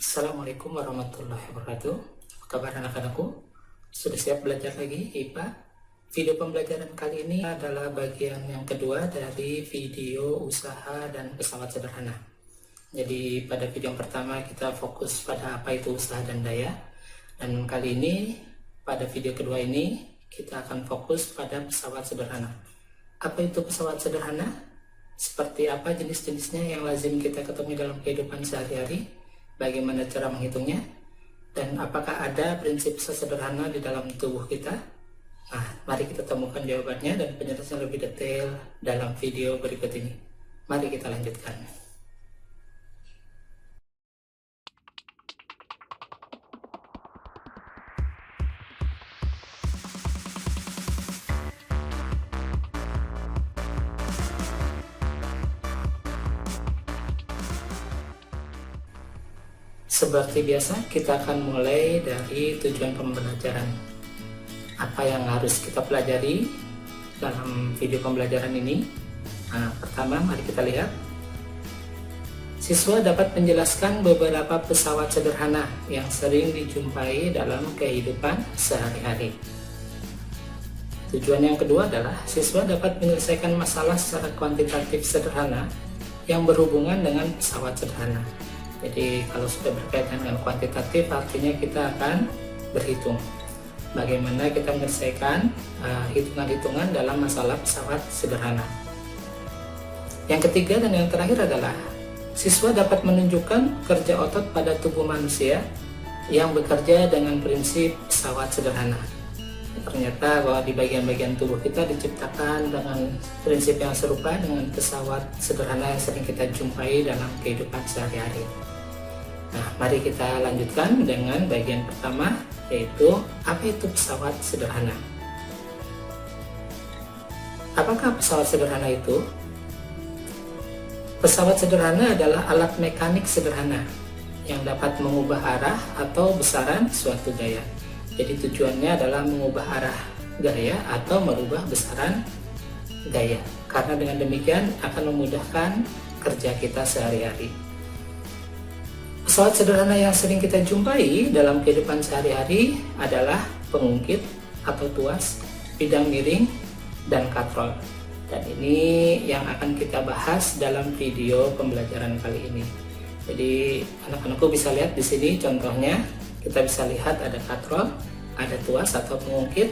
Assalamualaikum warahmatullahi wabarakatuh. Apa kabar anak-anakku? Sudah siap belajar lagi IPA? Video pembelajaran kali ini adalah bagian yang kedua dari video usaha dan pesawat sederhana. Jadi pada video yang pertama kita fokus pada apa itu usaha dan daya. Dan kali ini pada video kedua ini kita akan fokus pada pesawat sederhana. Apa itu pesawat sederhana? Seperti apa jenis-jenisnya yang lazim kita ketemu dalam kehidupan sehari-hari? Bagaimana cara menghitungnya, dan apakah ada prinsip sesederhana di dalam tubuh kita? Nah, mari kita temukan jawabannya dan penjelasan lebih detail dalam video berikut ini. Mari kita lanjutkan. Seperti biasa, kita akan mulai dari tujuan pembelajaran. Apa yang harus kita pelajari dalam video pembelajaran ini? Nah, pertama, mari kita lihat. Siswa dapat menjelaskan beberapa pesawat sederhana yang sering dijumpai dalam kehidupan sehari-hari. Tujuan yang kedua adalah siswa dapat menyelesaikan masalah secara kuantitatif sederhana yang berhubungan dengan pesawat sederhana. Jadi kalau sudah berkaitan dengan kuantitatif, artinya kita akan berhitung bagaimana kita menyelesaikan hitungan-hitungan dalam masalah pesawat sederhana. Yang ketiga dan yang terakhir adalah siswa dapat menunjukkan kerja otot pada tubuh manusia yang bekerja dengan prinsip pesawat sederhana. Ternyata bahwa di bagian-bagian tubuh kita diciptakan dengan prinsip yang serupa dengan pesawat sederhana yang sering kita jumpai dalam kehidupan sehari-hari. Nah, mari kita lanjutkan dengan bagian pertama, yaitu apa itu pesawat sederhana. Apakah pesawat sederhana itu? Pesawat sederhana adalah alat mekanik sederhana yang dapat mengubah arah atau besaran suatu gaya. Jadi tujuannya adalah mengubah arah gaya atau merubah besaran gaya. Karena dengan demikian akan memudahkan kerja kita sehari-hari. Pesawat sederhana yang sering kita jumpai dalam kehidupan sehari-hari adalah pengungkit atau tuas, bidang miring, dan katrol. Dan ini yang akan kita bahas dalam video pembelajaran kali ini. Jadi anak-anakku bisa lihat di sini contohnya, kita bisa lihat ada katrol, ada tuas atau pengungkit,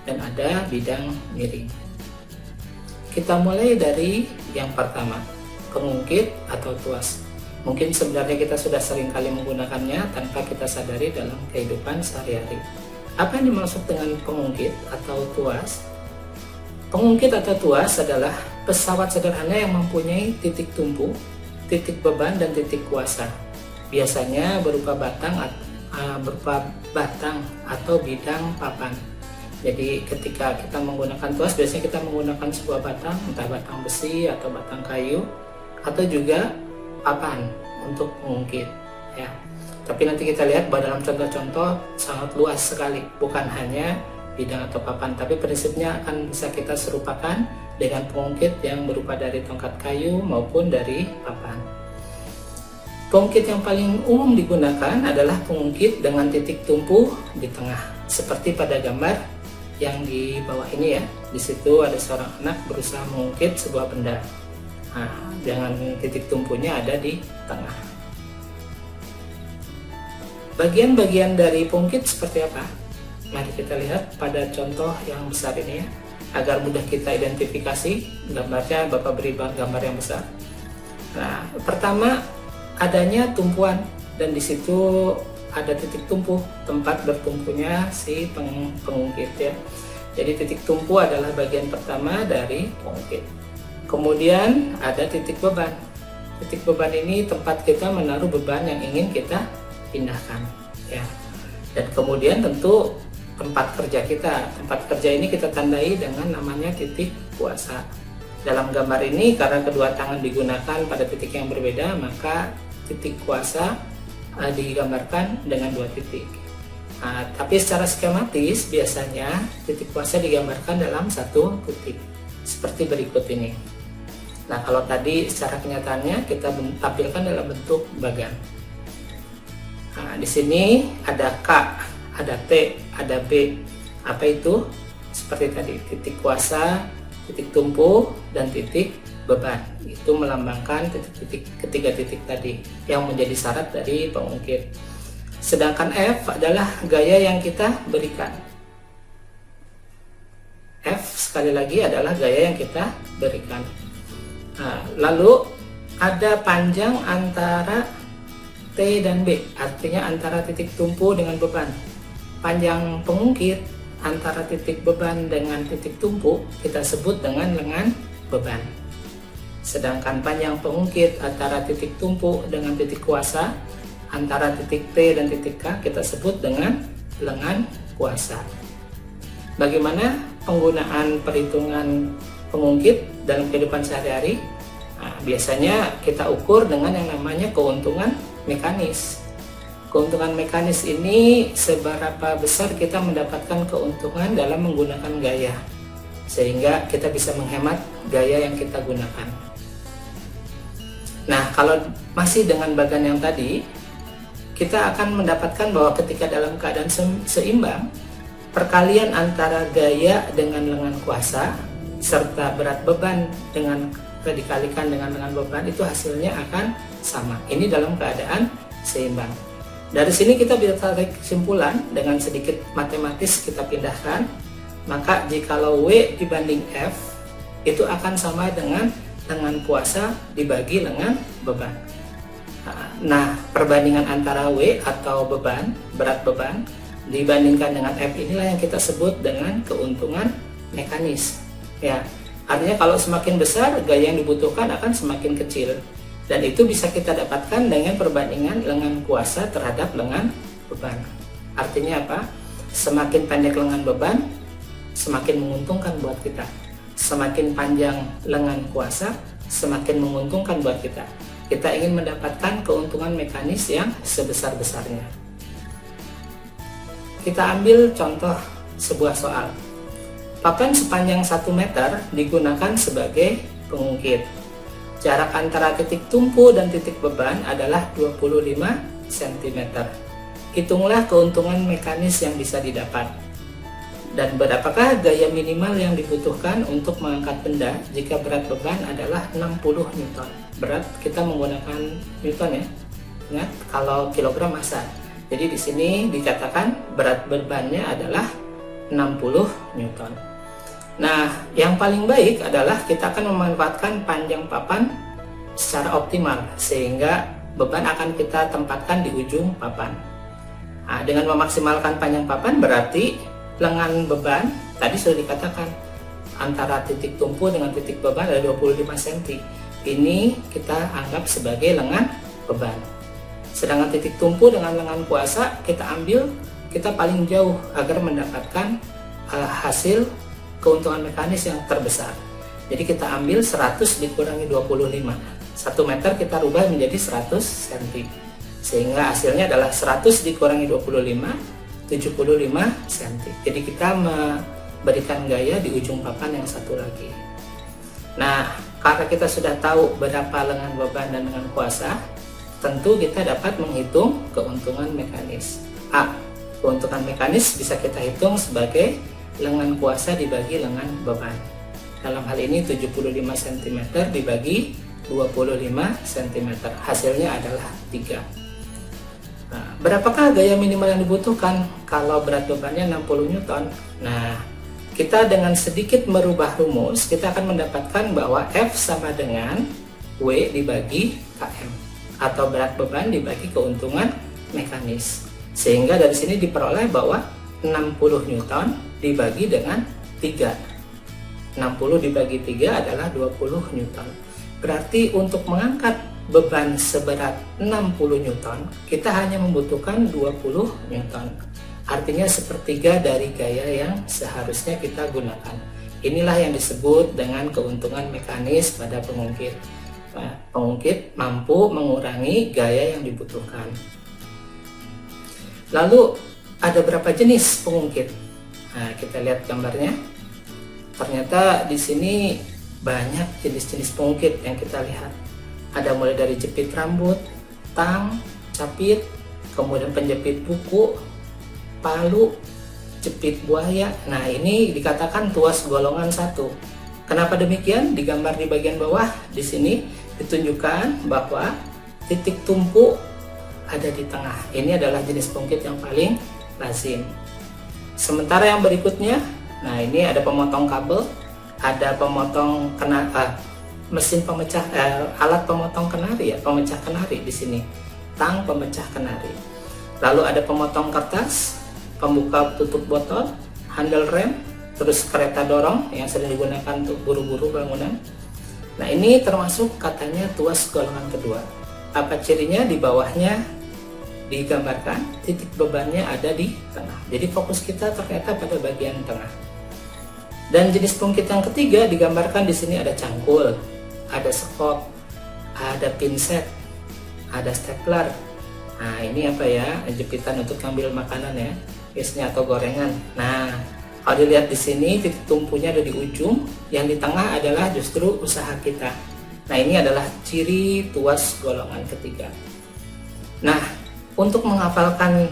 dan ada bidang miring. Kita mulai dari yang pertama, pengungkit atau tuas. Mungkin sebenarnya kita sudah sering kali menggunakannya tanpa kita sadari dalam kehidupan sehari-hari. Apa yang dimaksud dengan pengungkit atau tuas? Pengungkit atau tuas adalah pesawat sederhana yang mempunyai titik tumpu, titik beban, dan titik kuasa. Biasanya berupa batang atau bidang papan. Jadi ketika kita menggunakan tuas, biasanya kita menggunakan sebuah batang, entah batang besi atau batang kayu, atau juga papan untuk mengungkit, ya. Tapi nanti kita lihat bahwa dalam contoh-contoh sangat luas sekali, bukan hanya bidang atau papan, tapi prinsipnya akan bisa kita serupakan dengan pengungkit yang berupa dari tongkat kayu maupun dari papan. Pengungkit yang paling umum digunakan adalah pengungkit dengan titik tumpu di tengah, seperti pada gambar yang di bawah ini ya. Di situ ada seorang anak berusaha mengungkit sebuah benda. Nah, dengan titik tumpunya ada di tengah. Bagian-bagian dari pengungkit seperti apa? Mari kita lihat pada contoh yang besar ini ya, agar mudah kita identifikasi. Gambarnya Bapak beri gambar yang besar. Nah, pertama adanya tumpuan, dan di situ ada titik tumpu, tempat bertumpunya si pengungkit ya. Jadi titik tumpu adalah bagian pertama dari pengungkit. Kemudian ada titik beban. Titik beban ini tempat kita menaruh beban yang ingin kita pindahkan, ya. Dan kemudian tentu tempat kerja kita. Tempat kerja ini kita tandai dengan namanya titik kuasa. Dalam gambar ini karena kedua tangan digunakan pada titik yang berbeda, maka titik kuasa digambarkan dengan dua titik. Nah, tapi secara skematis biasanya titik kuasa digambarkan dalam satu titik seperti berikut ini. Nah, kalau tadi secara kenyataannya kita tampilkan dalam bentuk bagan. Nah, di sini ada K, ada T, ada B. Apa itu? Seperti tadi, titik kuasa, titik tumpu, dan titik beban. Itu melambangkan titik-titik, ketiga titik tadi yang menjadi syarat dari pengungkit. Sedangkan F adalah gaya yang kita berikan. F sekali lagi adalah gaya yang kita berikan. Nah, lalu ada panjang antara T dan B, artinya antara titik tumpu dengan beban. Panjang pengungkit antara titik beban dengan titik tumpu kita sebut dengan lengan beban. Sedangkan panjang pengungkit antara titik tumpu dengan titik kuasa, antara titik T dan titik K kita sebut dengan lengan kuasa. Bagaimana penggunaan perhitungan pengungkit dalam kehidupan sehari-hari? Nah, biasanya kita ukur dengan yang namanya keuntungan mekanis. Keuntungan mekanis ini seberapa besar kita mendapatkan keuntungan dalam menggunakan gaya, sehingga kita bisa menghemat gaya yang kita gunakan. Nah, kalau masih dengan bagan yang tadi, kita akan mendapatkan bahwa ketika dalam keadaan seimbang, perkalian antara gaya dengan lengan kuasa serta berat beban dikalikan dengan lengan beban itu hasilnya akan sama. Ini dalam keadaan seimbang. Dari sini kita bisa tarik kesimpulan dengan sedikit matematis kita pindahkan, maka jikalau W dibanding F itu akan sama dengan lengan kuasa dibagi lengan beban. Nah, perbandingan antara W atau beban, berat beban dibandingkan dengan F inilah yang kita sebut dengan keuntungan mekanis. Ya, artinya kalau semakin besar gaya yang dibutuhkan akan semakin kecil. Dan itu bisa kita dapatkan dengan perbandingan lengan kuasa terhadap lengan beban. Artinya apa? Semakin pendek lengan beban, semakin menguntungkan buat kita. Semakin panjang lengan kuasa, semakin menguntungkan buat kita. Kita ingin mendapatkan keuntungan mekanis yang sebesar-besarnya. Kita ambil contoh sebuah soal. Papan sepanjang 1 meter digunakan sebagai pengungkit. Jarak antara titik tumpu dan titik beban adalah 25 cm. Hitunglah keuntungan mekanis yang bisa didapat. Dan berapakah gaya minimal yang dibutuhkan untuk mengangkat benda jika berat beban adalah 60 Newton. Berat kita menggunakan Newton ya. Ingat kalau kilogram massa. Jadi di sini dikatakan berat bebannya adalah 60 Newton. Nah, yang paling baik adalah kita akan memanfaatkan panjang papan secara optimal sehingga beban akan kita tempatkan di ujung papan. Nah, dengan memaksimalkan panjang papan berarti lengan beban tadi sudah dikatakan antara titik tumpu dengan titik beban ada 25 cm. Ini kita anggap sebagai lengan beban. Sedangkan titik tumpu dengan lengan kuasa kita ambil kita paling jauh agar mendapatkan hasil keuntungan mekanis yang terbesar. Jadi kita ambil 100 dikurangi 25. 1 meter kita rubah menjadi 100 cm. Sehingga hasilnya adalah 100 dikurangi 25, 75 cm. Jadi kita memberikan gaya di ujung papan yang satu lagi. Nah, karena kita sudah tahu berapa lengan beban dan lengan kuasa, tentu kita dapat menghitung keuntungan mekanis. A. Keuntungan mekanis bisa kita hitung sebagai lengan kuasa dibagi lengan beban. Dalam hal ini 75 cm dibagi 25 cm. Hasilnya adalah 3. Nah, berapakah gaya minimal yang dibutuhkan kalau berat bebannya 60 Newton? Nah, kita dengan sedikit merubah rumus, kita akan mendapatkan bahwa F sama dengan W dibagi km atau berat beban dibagi keuntungan mekanis. Sehingga dari sini diperoleh bahwa 60 Newton dibagi dengan 3. 60 dibagi 3 adalah 20 Newton. Berarti untuk mengangkat beban seberat 60 Newton, kita hanya membutuhkan 20 Newton. Artinya sepertiga dari gaya yang seharusnya kita gunakan. Inilah yang disebut dengan keuntungan mekanis pada pengungkit. Nah, pengungkit mampu mengurangi gaya yang dibutuhkan. Lalu ada berapa jenis pengungkit? Nah, kita lihat gambarnya. Ternyata di sini banyak jenis-jenis pengungkit yang kita lihat. Ada mulai dari jepit rambut, tang, capit, kemudian penjepit buku, palu, jepit buaya. Nah, ini dikatakan tuas golongan 1. Kenapa demikian? Digambar di bagian bawah di sini ditunjukkan bahwa titik tumpu ada di tengah. Ini adalah jenis pungkit yang paling lazim. Sementara yang berikutnya, nah ini ada pemotong kabel, ada pemotong mesin pemecah alat pemotong kenari ya, pemecah kenari di sini, tang pemecah kenari. Lalu ada pemotong kertas, pembuka tutup botol, handle rem, terus kereta dorong yang sering digunakan untuk buru-buru bangunan. Nah, ini termasuk katanya tuas golongan kedua. Apa cirinya? Di bawahnya digambarkan titik bebannya ada di tengah. Jadi fokus kita ternyata pada bagian tengah. Dan jenis pungkit yang ketiga digambarkan di sini ada cangkul, ada sekop, ada pinset, ada stapler. Nah, ini apa ya? Jepitan untuk ngambil makanan ya, biasanya atau gorengan. Nah, kalau dilihat di sini titik tumpunya ada di ujung, yang di tengah adalah justru usaha kita. Nah, ini adalah ciri tuas golongan ketiga. Nah, untuk menghafalkan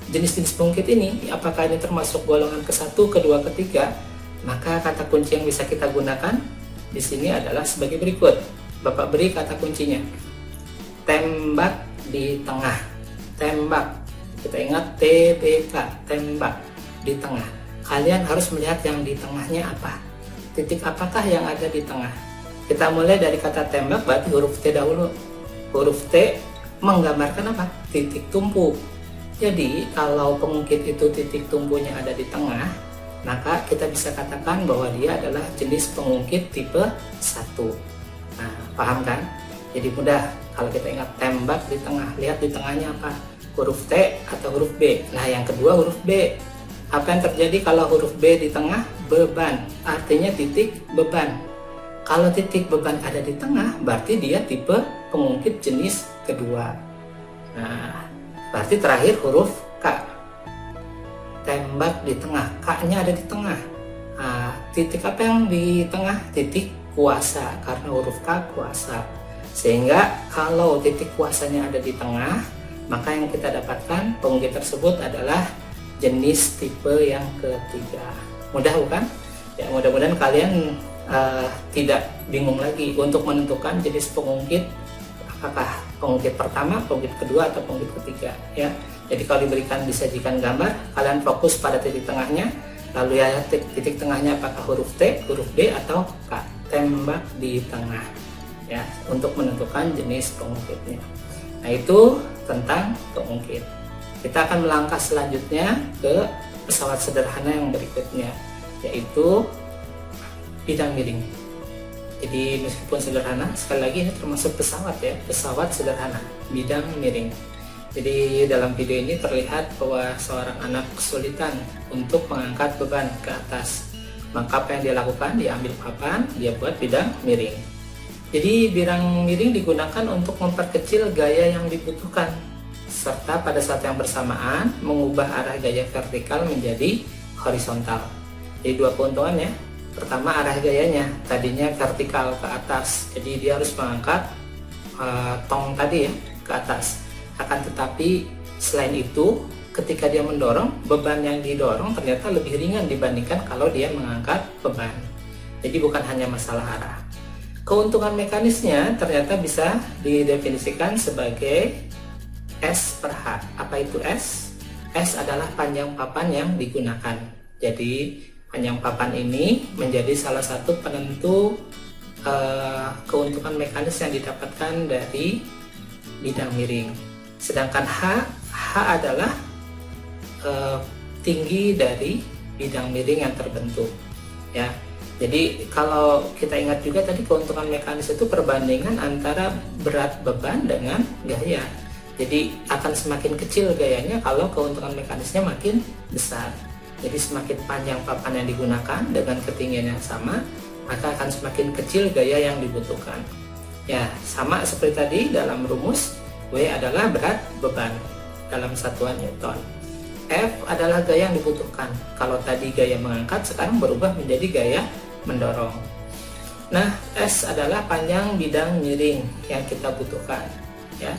jenis-jenis pungkit ini, apakah ini termasuk golongan ke-1, kedua, ketiga, maka kata kunci yang bisa kita gunakan di sini adalah sebagai berikut. Bapak beri kata kuncinya. Tembak di tengah. Tembak. Kita ingat TBK, tembak di tengah. Kalian harus melihat yang di tengahnya apa. Titik apakah yang ada di tengah? Kita mulai dari kata tembak, berarti huruf T dahulu. Huruf T menggambarkan apa? Titik tumpu. Jadi kalau pengungkit itu titik tumpunya ada di tengah, maka kita bisa katakan bahwa dia adalah jenis pengungkit tipe 1. Nah, paham kan? Jadi mudah kalau kita ingat tembak di tengah. Lihat di tengahnya apa? Huruf T atau huruf B. Nah, yang kedua huruf B. Apa yang terjadi kalau huruf B di tengah? Beban, artinya titik beban. Kalau titik beban ada di tengah, berarti dia tipe pengungkit jenis kedua. Nah, berarti terakhir huruf K. Tembak di tengah, K-nya ada di tengah. Nah, titik apa yang di tengah? Titik kuasa, karena huruf K kuasa. Sehingga kalau titik kuasanya ada di tengah, maka yang kita dapatkan pengungkit tersebut adalah jenis tipe yang ketiga. Mudah bukan? Ya, mudah-mudahan kalian tidak bingung lagi untuk menentukan jenis pengungkit, apakah pengungkit pertama, pengungkit kedua, atau pengungkit ketiga ya. Jadi kalau diberikan disajikan gambar, kalian fokus pada titik tengahnya, lalu ya titik tengahnya apakah huruf T, huruf B, atau K. Tembak di tengah ya, untuk menentukan jenis pengungkitnya. Nah, itu tentang pengungkit. Kita akan melangkah selanjutnya ke pesawat sederhana yang berikutnya, yaitu bidang miring. Jadi meskipun sederhana, sekali lagi ini termasuk pesawat ya, pesawat sederhana, bidang miring. Jadi dalam video ini terlihat bahwa seorang anak kesulitan untuk mengangkat beban ke atas. Maka apa yang dia lakukan? Dia ambil papan, dia buat bidang miring. Jadi bidang miring digunakan untuk memperkecil gaya yang dibutuhkan, serta pada saat yang bersamaan mengubah arah gaya vertikal menjadi horizontal. Jadi dua keuntungan ya. Pertama, arah gayanya tadinya vertikal ke atas, jadi dia harus mengangkat tong tadi ya ke atas. Akan tetapi selain itu, ketika dia mendorong, beban yang didorong ternyata lebih ringan dibandingkan kalau dia mengangkat beban. Jadi bukan hanya masalah arah. Keuntungan mekanisnya ternyata bisa didefinisikan sebagai S per H. Apa itu S? S adalah panjang papan yang digunakan. Jadi panjang papan ini menjadi salah satu penentu keuntungan mekanis yang didapatkan dari bidang miring. Sedangkan H adalah tinggi dari bidang miring yang terbentuk. Ya, jadi kalau kita ingat juga tadi keuntungan mekanis itu perbandingan antara berat beban dengan gaya. Jadi akan semakin kecil gayanya kalau keuntungan mekanisnya makin besar. Jadi semakin panjang papan yang digunakan dengan ketinggian yang sama, maka akan semakin kecil gaya yang dibutuhkan. Ya, sama seperti tadi dalam rumus, W adalah berat beban dalam satuan Newton. F adalah gaya yang dibutuhkan. Kalau tadi gaya mengangkat, sekarang berubah menjadi gaya mendorong. Nah, S adalah panjang bidang miring yang kita butuhkan. Ya,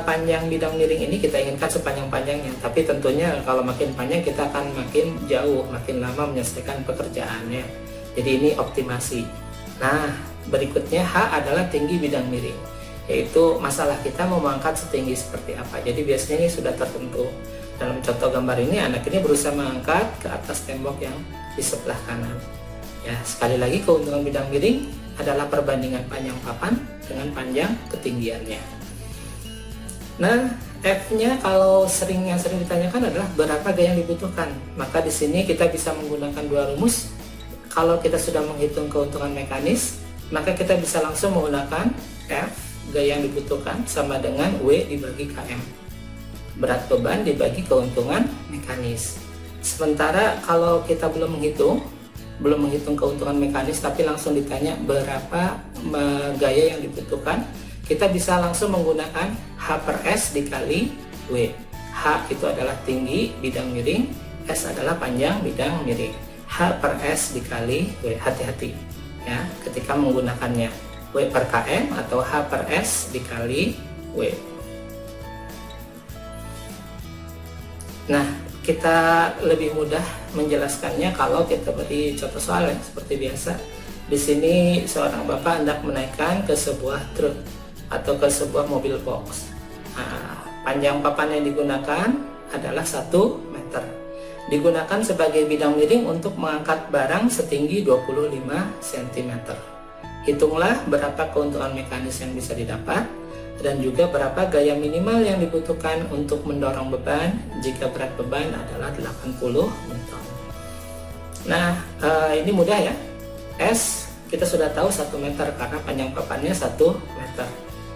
Panjang bidang miring ini kita inginkan sepanjang-panjangnya, tapi tentunya kalau makin panjang kita akan makin jauh, makin lama menyelesaikan pekerjaannya. Jadi ini optimasi. Nah, berikutnya H adalah tinggi bidang miring, yaitu masalah kita mau mengangkat setinggi seperti apa. Jadi biasanya ini sudah tertentu. Dalam contoh gambar ini, anak ini berusaha mengangkat ke atas tembok yang di sebelah kanan. Ya, sekali lagi keuntungan bidang miring adalah perbandingan panjang papan dengan panjang ketinggiannya. Nah, F-nya kalau yang sering ditanyakan adalah berapa gaya yang dibutuhkan. Maka di sini kita bisa menggunakan dua rumus. Kalau kita sudah menghitung keuntungan mekanis, maka kita bisa langsung menggunakan F, gaya yang dibutuhkan, sama dengan W dibagi KM. Berat beban dibagi keuntungan mekanis. Sementara kalau kita belum menghitung keuntungan mekanis, tapi langsung ditanya berapa gaya yang dibutuhkan, kita bisa langsung menggunakan H per S dikali W. H itu adalah tinggi bidang miring, S adalah panjang bidang miring. H per S dikali W, hati-hati ya ketika menggunakannya. W per KM atau H per S dikali W. Nah, kita lebih mudah menjelaskannya kalau kita beri contoh soal ya, seperti biasa. Di sini seorang bapak hendak menaikkan ke sebuah truk atau ke sebuah mobil box. Nah, panjang papan yang digunakan adalah 1 meter. Digunakan sebagai bidang miring untuk mengangkat barang setinggi 25 cm. Hitunglah berapa keuntungan mekanis yang bisa didapat dan juga berapa gaya minimal yang dibutuhkan untuk mendorong beban jika berat beban adalah 80 Newton. Nah, ini mudah ya. S kita sudah tahu 1 meter karena panjang papannya 1 meter.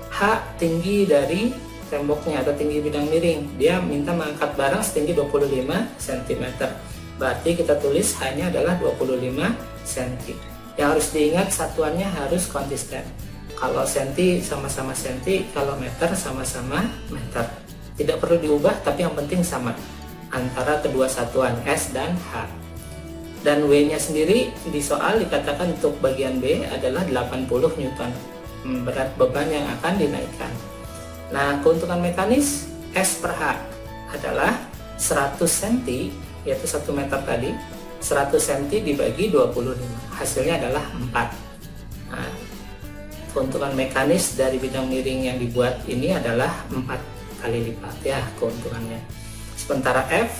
H tinggi dari temboknya atau tinggi bidang miring, dia minta mengangkat barang setinggi 25 cm. Berarti kita tulis H-nya adalah 25 cm. Yang harus diingat satuannya harus konsisten. Kalau senti sama-sama senti, kalau meter sama-sama meter. Tidak perlu diubah, tapi yang penting sama antara kedua satuan S dan H. Dan W-nya sendiri di soal dikatakan untuk bagian B adalah 80 Newton. Berat beban yang akan dinaikkan. Nah, keuntungan mekanis S per H adalah 100 cm, yaitu 1 meter tadi, 100 cm dibagi 25, hasilnya adalah 4. Nah, keuntungan mekanis dari bidang miring yang dibuat ini adalah 4 kali lipat ya keuntungannya. Sementara F,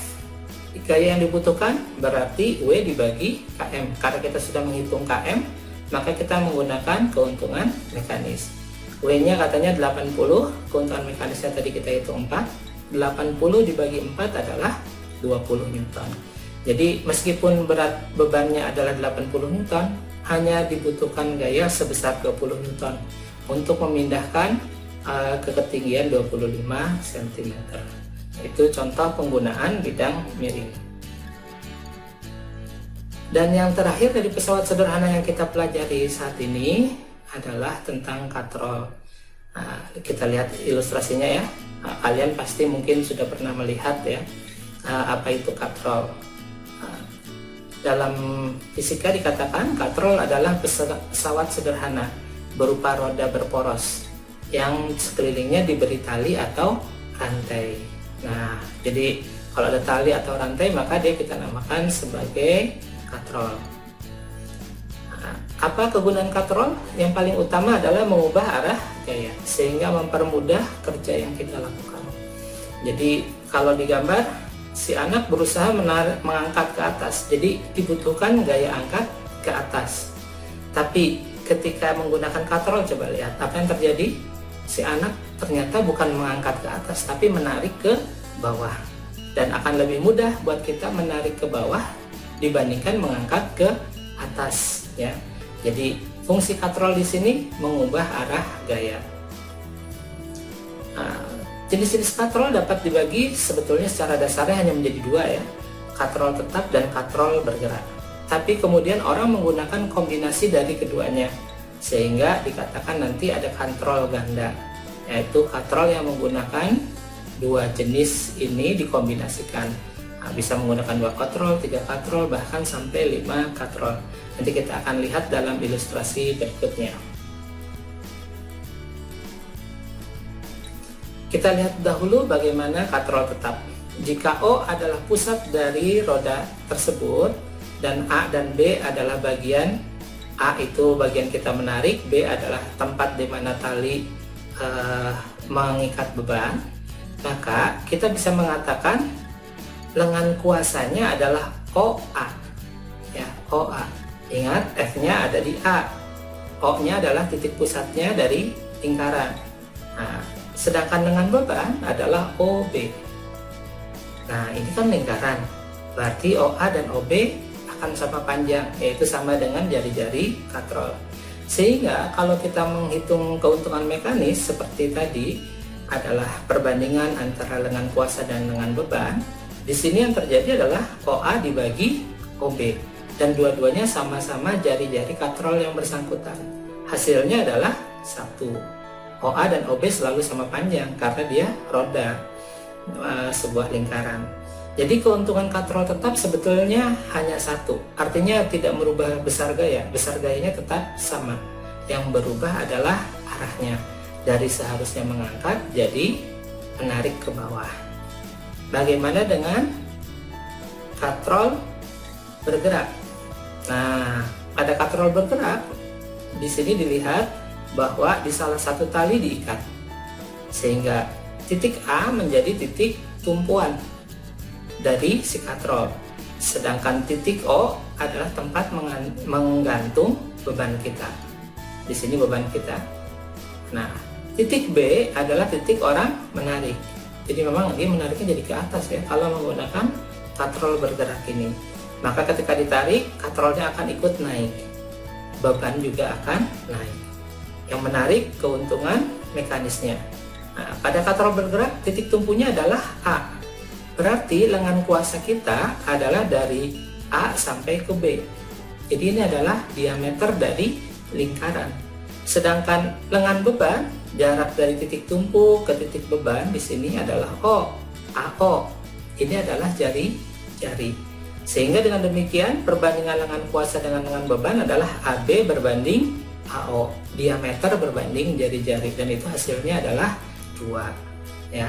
gaya yang dibutuhkan berarti W dibagi KM. Karena kita sudah menghitung KM, maka kita menggunakan keuntungan mekanis. W-nya katanya 80, keuntungan mekanisnya tadi kita hitung 4. 80 dibagi 4 adalah 20 Newton. Jadi meskipun berat bebannya adalah 80 Newton, hanya dibutuhkan gaya sebesar 20 Newton untuk memindahkan ke ketinggian 25 cm. Itu contoh penggunaan bidang miring. Dan yang terakhir dari pesawat sederhana yang kita pelajari saat ini adalah tentang katrol. Nah, kita lihat ilustrasinya ya. Nah, kalian pasti mungkin sudah pernah melihat ya apa itu katrol. Nah, dalam fisika dikatakan katrol adalah pesawat sederhana berupa roda berporos yang sekelilingnya diberi tali atau rantai. Nah, jadi kalau ada tali atau rantai maka dia kita namakan sebagai katrol. Nah, apa kegunaan katrol? Yang paling utama adalah mengubah arah gaya sehingga mempermudah kerja yang kita lakukan. Jadi kalau digambar si anak berusaha mengangkat ke atas, jadi dibutuhkan gaya angkat ke atas. Tapi ketika menggunakan katrol, coba lihat apa yang terjadi. Si anak ternyata bukan mengangkat ke atas tapi menarik ke bawah, dan akan lebih mudah buat kita menarik ke bawah dibandingkan mengangkat ke atas ya. Jadi fungsi katrol di sini mengubah arah gaya. Nah, jenis-jenis katrol dapat dibagi sebetulnya secara dasarnya hanya menjadi dua ya, katrol tetap dan katrol bergerak. Tapi kemudian orang menggunakan kombinasi dari keduanya sehingga dikatakan nanti ada katrol ganda, yaitu katrol yang menggunakan dua jenis ini dikombinasikan. Nah, bisa menggunakan 2 katrol, 3 katrol, bahkan sampai 5 katrol. Nanti kita akan lihat dalam ilustrasi berikutnya. Kita lihat dahulu bagaimana katrol tetap. Jika O adalah pusat dari roda tersebut dan A dan B adalah bagian, A itu bagian kita menarik, B adalah tempat di mana tali mengikat beban, maka kita bisa mengatakan lengan kuasanya adalah OA. Ya, OA. Ingat, F-nya ada di A. O-nya adalah titik pusatnya dari lingkaran. Nah, sedangkan lengan beban adalah OB. Nah, ini kan lingkaran. Berarti OA dan OB akan sama panjang, yaitu sama dengan jari-jari katrol. Sehingga kalau kita menghitung keuntungan mekanis seperti tadi adalah perbandingan antara lengan kuasa dan lengan beban, di sini yang terjadi adalah OA dibagi OB dan dua-duanya sama-sama jari-jari katrol yang bersangkutan. Hasilnya adalah 1. OA dan OB selalu sama panjang karena dia roda sebuah lingkaran. Jadi keuntungan katrol tetap sebetulnya hanya 1, artinya tidak merubah besar gaya. Besar gayanya tetap sama. Yang berubah adalah arahnya, dari seharusnya mengangkat jadi menarik ke bawah. Bagaimana dengan katrol bergerak? Nah, pada katrol bergerak di sini dilihat bahwa di salah satu tali diikat, sehingga titik A menjadi titik tumpuan dari si katrol, sedangkan titik O adalah tempat menggantung beban kita. Di sini beban kita. Nah, titik B adalah titik orang menarik. Jadi memang dia menariknya jadi ke atas ya kalau menggunakan katrol bergerak ini. Maka ketika ditarik, katrolnya akan ikut naik. Beban juga akan naik. Yang menarik keuntungan mekanisnya. Nah, pada katrol bergerak, titik tumpunya adalah A. Berarti lengan kuasa kita adalah dari A sampai ke B. Jadi ini adalah diameter dari lingkaran. Sedangkan lengan beban, jarak dari titik tumpu ke titik beban di sini adalah O, AO. Ini adalah jari-jari. Sehingga dengan demikian perbandingan lengan kuasa dengan lengan beban adalah AB berbanding AO. Diameter berbanding jari-jari, dan itu hasilnya adalah 2 ya.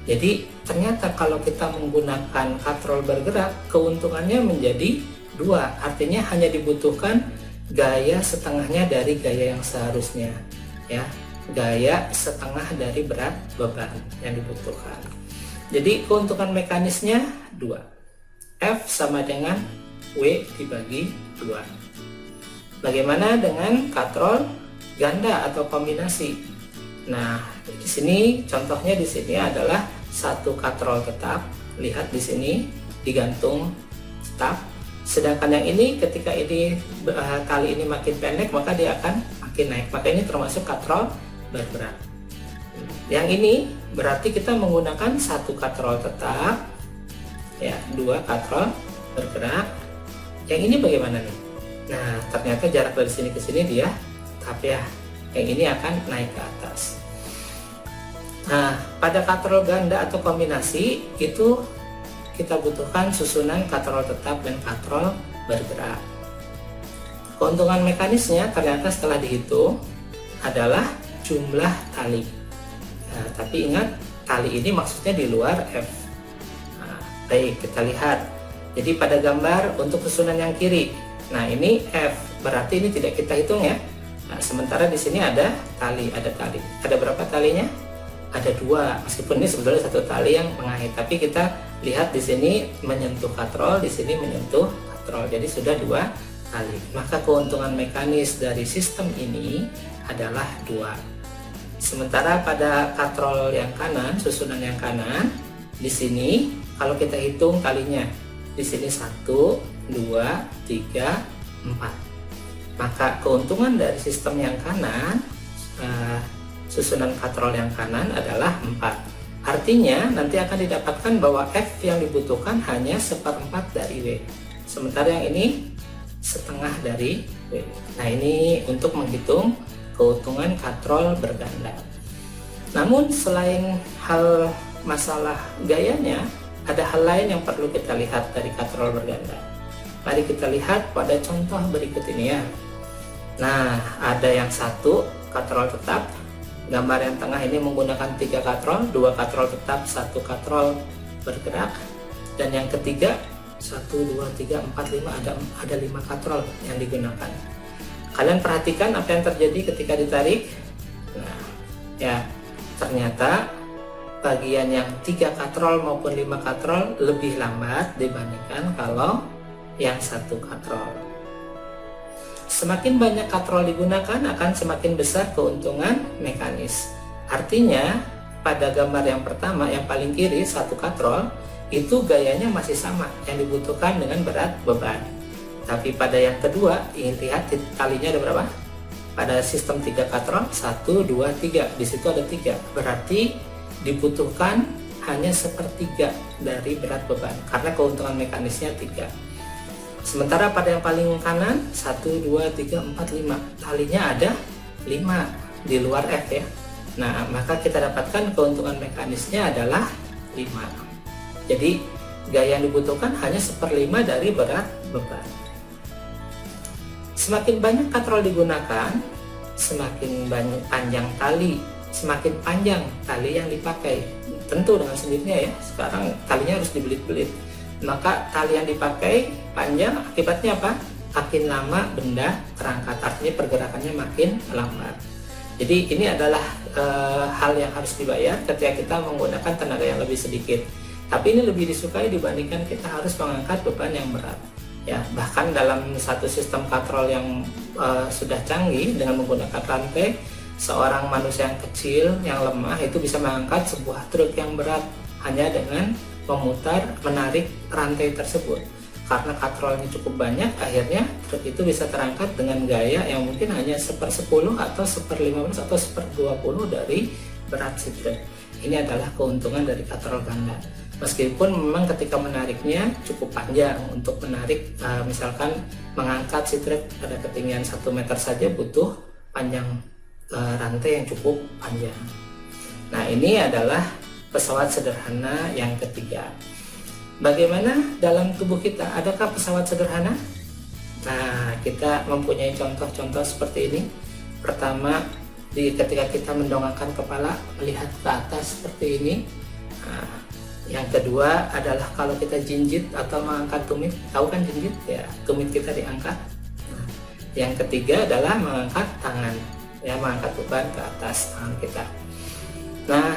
Jadi ternyata kalau kita menggunakan katrol bergerak, keuntungannya menjadi 2. Artinya hanya dibutuhkan gaya setengahnya dari gaya yang seharusnya ya. Gaya setengah dari berat beban yang dibutuhkan. Jadi keuntungan mekanisnya 2. F sama dengan W dibagi 2. Bagaimana dengan katrol ganda atau kombinasi? Nah, di sini contohnya di sini adalah satu katrol tetap. Lihat di sini digantung tetap. Sedangkan yang ini ketika ini tali ini makin pendek maka dia akan makin naik. Maka ini termasuk katrol bergerak. Yang ini berarti kita menggunakan satu katrol tetap, ya, 2 katrol bergerak. Yang ini bagaimana nih? Nah, ternyata jarak dari sini ke sini dia tetap ya. Yang ini akan naik ke atas. Nah, pada katrol ganda atau kombinasi itu kita butuhkan susunan katrol tetap dan katrol bergerak. Keuntungan mekanisnya ternyata setelah dihitung adalah jumlah tali. Nah, tapi ingat tali ini maksudnya di luar F. Nah, baik, kita lihat. Jadi pada gambar untuk susunan yang kiri, nah ini F, berarti ini tidak kita hitung ya. Nah, sementara di sini ada tali. Ada berapa talinya? Ada 2, meskipun ini sebetulnya satu tali yang mengait, tapi kita lihat di sini menyentuh katrol, di sini menyentuh katrol, jadi sudah 2 tali. Maka keuntungan mekanis dari sistem ini adalah 2. Sementara pada katrol yang kanan, susunan yang kanan, di sini kalau kita hitung talinya, di sini 1, 2, 3, 4. Maka keuntungan dari sistem yang kanan, susunan katrol yang kanan adalah 4. Artinya nanti akan didapatkan bahwa F yang dibutuhkan hanya 1/4 dari W. Sementara yang ini setengah dari W. Nah, ini untuk menghitung keuntungan katrol berganda. Namun selain hal masalah gayanya, ada hal lain yang perlu kita lihat dari katrol berganda. Mari kita lihat pada contoh berikut ini ya. Nah, ada yang satu katrol tetap, Gambar yang tengah ini menggunakan 3 katrol, 2 katrol tetap, 1 katrol bergerak, dan yang ketiga 1, 2, 3, 4, 5 ada 5 katrol yang digunakan. Kalian perhatikan apa yang terjadi ketika ditarik. Nah, ya ternyata bagian yang 3 katrol maupun 5 katrol lebih lambat dibandingkan kalau yang 1 katrol. Semakin banyak katrol digunakan akan semakin besar keuntungan mekanis. Artinya pada gambar yang pertama yang paling kiri 1 katrol itu gayanya masih sama yang dibutuhkan dengan berat beban. Tapi pada yang kedua, lihat talinya ada berapa? Pada sistem 3 katrol 1, 2, 3. Di situ ada 3. Berarti dibutuhkan hanya 1/3 dari berat beban karena keuntungan mekanisnya 3. Sementara pada yang paling kanan 1, 2, 3, 4, 5. Talinya ada 5 di luar F ya. Nah, maka kita dapatkan keuntungan mekanisnya adalah 5. Jadi gaya yang dibutuhkan hanya 1/5 dari berat beban. Semakin banyak katrol digunakan, semakin banyak panjang tali, semakin panjang tali yang dipakai. Tentu dengan sendirinya ya, sekarang talinya harus dibelit-belit. Maka tali yang dipakai panjang, akibatnya apa? Makin lama benda terangkat, artinya pergerakannya makin lambat. Jadi ini adalah hal yang harus dibayar ketika kita menggunakan tenaga yang lebih sedikit. Tapi ini lebih disukai dibandingkan kita harus mengangkat beban yang berat. Ya, bahkan dalam satu sistem katrol yang sudah canggih dengan menggunakan rantai, seorang manusia yang kecil, yang lemah itu bisa mengangkat sebuah truk yang berat hanya dengan menarik rantai tersebut. Karena katrolnya cukup banyak, akhirnya truk itu bisa terangkat dengan gaya yang mungkin hanya 1/10 atau 1/15 atau 1/20 dari berat si truk. Ini adalah keuntungan dari katrol ganda. Meskipun memang ketika menariknya cukup panjang, untuk menarik misalkan mengangkat si truk pada ketinggian 1 meter saja butuh panjang rantai yang cukup panjang. Nah, ini adalah pesawat sederhana yang ketiga. Bagaimana dalam tubuh kita? Adakah pesawat sederhana? Nah, kita mempunyai contoh-contoh seperti ini. Pertama, ketika kita mendongakkan kepala melihat ke atas seperti ini. Nah, yang kedua adalah kalau kita jinjit atau mengangkat tumit. Tahu kan jinjit? Ya, tumit kita diangkat. Nah, yang ketiga adalah mengangkat tangan, ya, mengangkat beban ke atas tangan kita. Nah,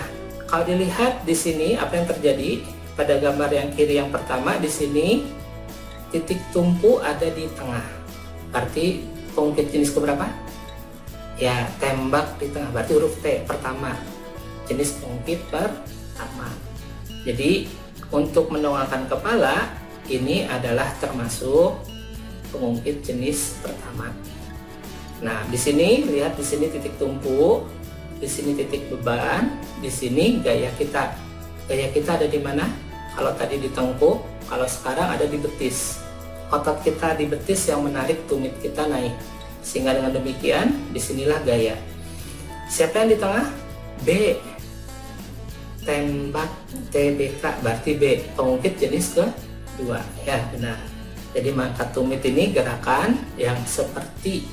kalau dilihat di sini apa yang terjadi pada gambar yang kiri yang pertama, di sini titik tumpu ada di tengah. Berarti pengungkit jenis keberapa? Ya, tembak di tengah. Berarti huruf T pertama. Jenis pengungkit pertama. Jadi untuk mendongakkan kepala ini adalah termasuk pengungkit jenis pertama. Nah, di sini lihat, di sini titik tumpu, di sini titik beban, di sini gaya kita. Gaya kita ada di mana? Kalau tadi di tengkuk, kalau sekarang ada di betis. Otot kita di betis yang menarik tumit kita naik. Sehingga dengan demikian, disinilah gaya. Siapa yang di tengah? B. Tembak TBK, berarti B. Pengungkit jenis kedua. Ya, benar. Jadi mengangkat tumit ini gerakan yang seperti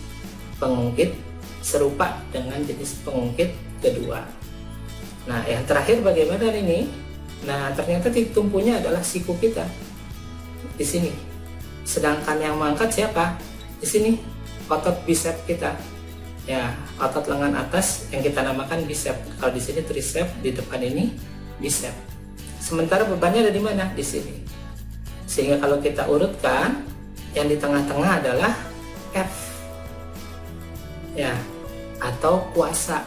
pengungkit, serupa dengan jenis pengungkit kedua. Nah, yang terakhir bagaimana ini? Nah, ternyata titik tumpunya adalah siku kita di sini. Sedangkan yang mengangkat siapa? Di sini otot bicep kita. Ya, otot lengan atas yang kita namakan bicep. Kalau di sini tricep, di depan ini bicep. Sementara bebannya ada di mana? Di sini. Sehingga kalau kita urutkan, yang di tengah-tengah adalah F. Ya, atau kuasa.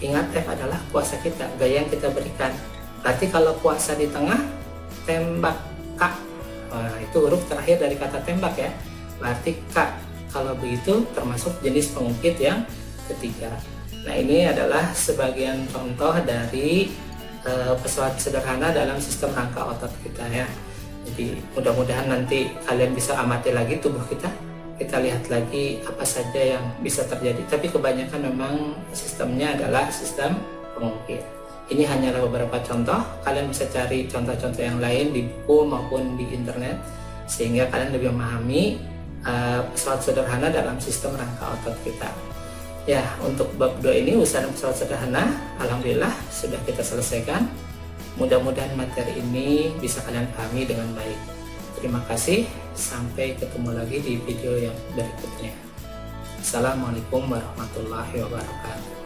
Ingat, F adalah kuasa kita, gaya yang kita berikan. Berarti kalau kuasa di tengah, tembak K. Nah, itu huruf terakhir dari kata tembak ya. Berarti K. Kalau begitu termasuk jenis pengungkit yang ketiga. Nah, ini adalah sebagian contoh dari pesawat sederhana dalam sistem rangka otot kita ya. Jadi mudah-mudahan nanti kalian bisa amati lagi tubuh kita. Kita lihat lagi apa saja yang bisa terjadi. Tapi kebanyakan memang sistemnya adalah sistem pengungkit. Ini hanyalah beberapa contoh. Kalian bisa cari contoh-contoh yang lain di buku maupun di internet, sehingga kalian lebih memahami pesawat sederhana dalam sistem rangka otot kita. Ya, untuk bab 2 ini usaha pesawat sederhana, alhamdulillah sudah kita selesaikan. Mudah-mudahan materi ini bisa kalian pahami dengan baik. Terima kasih, sampai ketemu lagi di video yang berikutnya. Assalamualaikum warahmatullahi wabarakatuh.